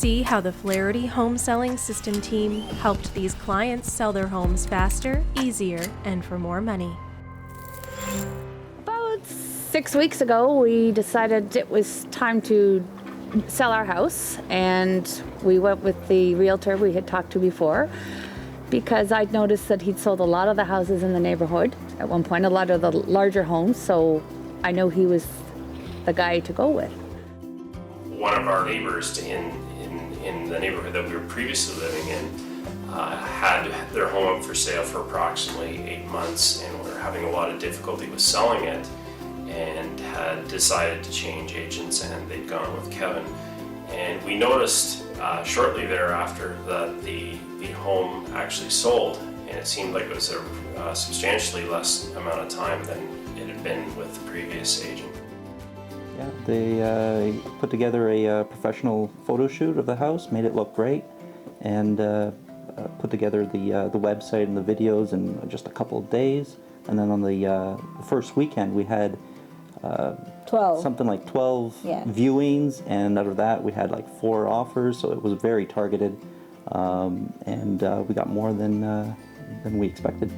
See how the Flaherty home selling system team helped these clients sell their homes faster, easier, and for more money. About 6 weeks ago, we decided it was time to sell our house, and we went with the realtor we had talked to before because I'd noticed that he'd sold a lot of the houses in the neighborhood at one point, a lot of the larger homes, so I know he was the guy to go with. One of our neighbors in the neighborhood that we were previously living in had their home up for sale for approximately 8 months and were having a lot of difficulty with selling it, and had decided to change agents, and they'd gone with Kevin. And we noticed shortly thereafter that the home actually sold, and it seemed like it was a substantially less amount of time than it had been with the previous agent. Yeah, they put together a professional photo shoot of the house, made it look great, and put together the website and the videos in just a couple of days. And then on the first weekend, we had 12. Something like 12 viewings, and out of that, we had like 4 offers. So it was very targeted, and we got more than we expected.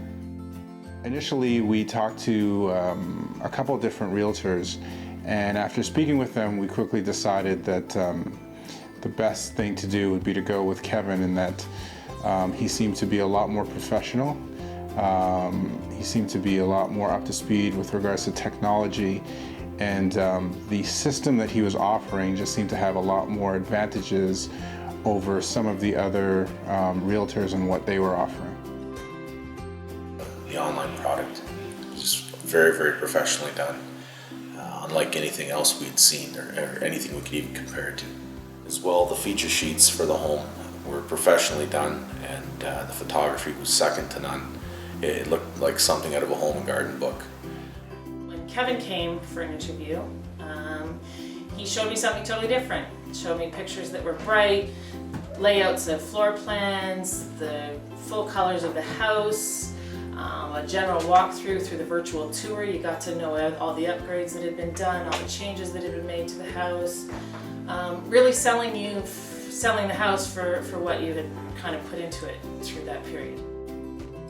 Initially, we talked to a couple of different realtors. And after speaking with them, we quickly decided that the best thing to do would be to go with Kevin, in that he seemed to be a lot more professional. He seemed to be a lot more up to speed with regards to technology, and the system that he was offering just seemed to have a lot more advantages over some of the other realtors and what they were offering. The online product was just very, very professionally done. Unlike anything else we'd seen or anything we could even compare it to. As well, the feature sheets for the home were professionally done, and the photography was second to none. It looked like something out of a home and garden book. When Kevin came for an interview, he showed me something totally different. Showed me pictures that were bright, layouts of floor plans, the full colors of the house, a general walkthrough through the virtual tour. You got to know all the upgrades that had been done, all the changes that had been made to the house. Really selling the house for what you had kind of put into it through that period.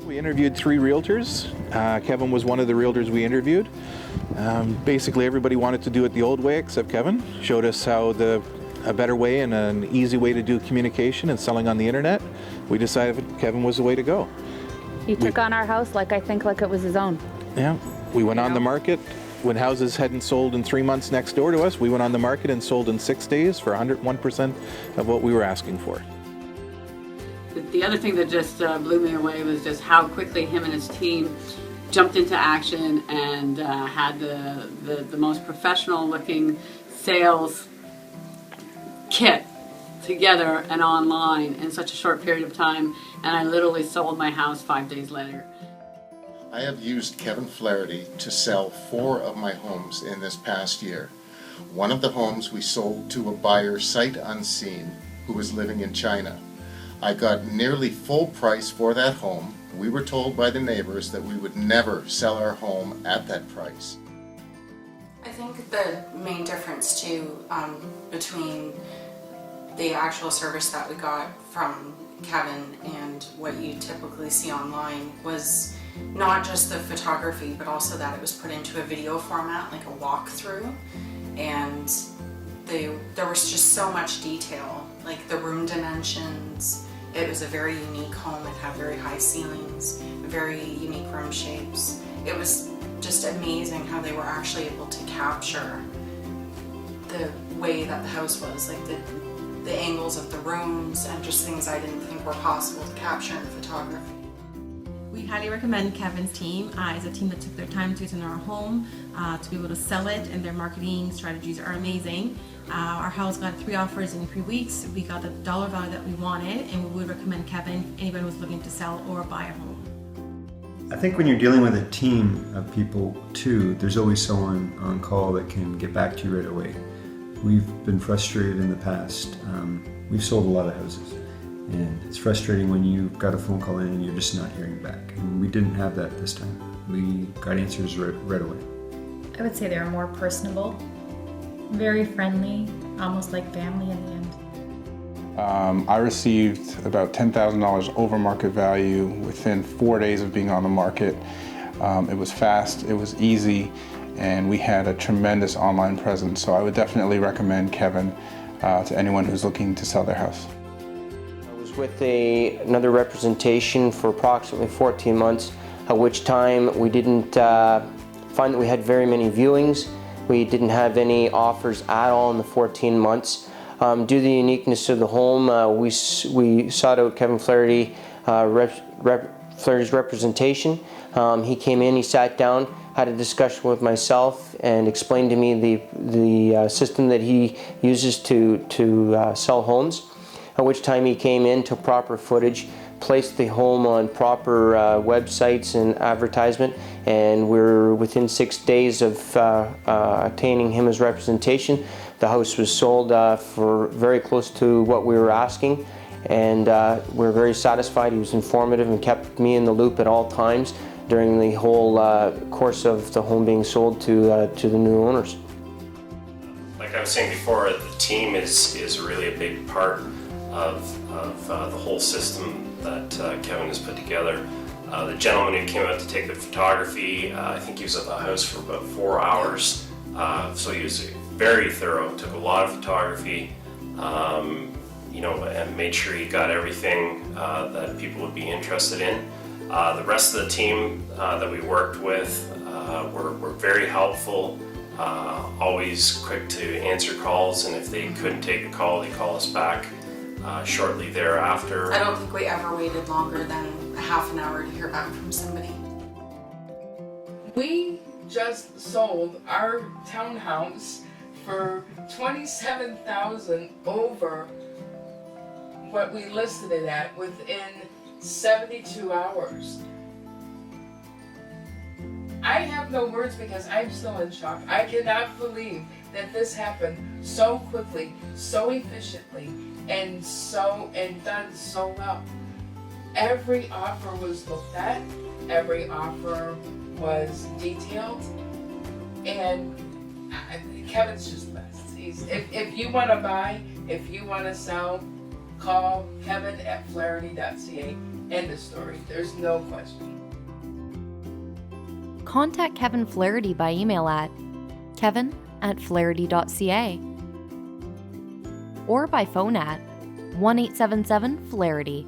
We interviewed 3 realtors. Kevin was one of the realtors we interviewed. Basically everybody wanted to do it the old way except Kevin. Showed us how a better way and an easy way to do communication and selling on the internet. We decided Kevin was the way to go. He took on our house like it was his own. Yeah, we went on the market. When houses hadn't sold in 3 months next door to us, we went on the market and sold in 6 days for 101% of what we were asking for. The other thing that just blew me away was just how quickly him and his team jumped into action and had the most professional looking sales kit together and online in such a short period of time, and I literally sold my house 5 days later. I have used Kevin Flaherty to sell 4 of my homes in this past year. One of the homes we sold to a buyer sight unseen who was living in China. I got nearly full price for that home. We were told by the neighbors that we would never sell our home at that price. I think the main difference too between the actual service that we got from Kevin and what you typically see online was not just the photography, but also that it was put into a video format, like a walkthrough, and there was just so much detail, like the room dimensions. It was a very unique home. It had very high ceilings, very unique room shapes. It was just amazing how they were actually able to capture the way that the house was, like the angles of the rooms and just things I didn't think were possible to capture in photography. We highly recommend Kevin's team. It's a team that took their time to get to know our home, to be able to sell it, and their marketing strategies are amazing. Our house got 3 offers in 3 weeks. We got the dollar value that we wanted, and we would recommend Kevin if anybody was looking to sell or buy a home. I think when you're dealing with a team of people too, there's always someone on call that can get back to you right away. We've been frustrated in the past. We've sold a lot of houses, and it's frustrating when you've got a phone call in and you're just not hearing back. And we didn't have that this time. We got answers right away. I would say they're more personable, very friendly, almost like family in the end. I received about $10,000 over market value within 4 days of being on the market. It was fast, it was easy, and we had a tremendous online presence. So I would definitely recommend Kevin to anyone who's looking to sell their house. I was with another representation for approximately 14 months, at which time we didn't find that we had very many viewings. We didn't have any offers at all in the 14 months. Due to the uniqueness of the home, we sought out Kevin Flaherty, Flaherty's representation. He came in, he sat down, had a discussion with myself, and explained to me the system that he uses to sell homes. At which time he came in, took proper footage, placed the home on proper websites and advertisement, and we're within 6 days of obtaining him as representation. The house was sold for very close to what we were asking, and we're very satisfied. He was informative and kept me in the loop at all times during the whole course of the home being sold to the new owners. Like I was saying before, the team is really a big part of the whole system that Kevin has put together. The gentleman who came out to take the photography, I think he was at the house for about 4 hours, so he was very thorough, took a lot of photography, and made sure he got everything that people would be interested in. The rest of the team that we worked with were very helpful, always quick to answer calls, and if they couldn't take the call, they call us back shortly thereafter. I don't think we ever waited longer than half an hour to hear back from somebody. We just sold our townhouse for $27,000 over what we listed it at within 72 hours. I have no words because I'm still in shock. I cannot believe that this happened so quickly, so efficiently, and done so well. Every offer was looked at, every offer was detailed, and Kevin's just the best. If you want to buy, if you want to sell, call Kevin at Flaherty.ca. End of story. There's no question. Contact Kevin Flaherty by email at kevin@flaherty.ca or by phone at 1-877-FLAHERTY.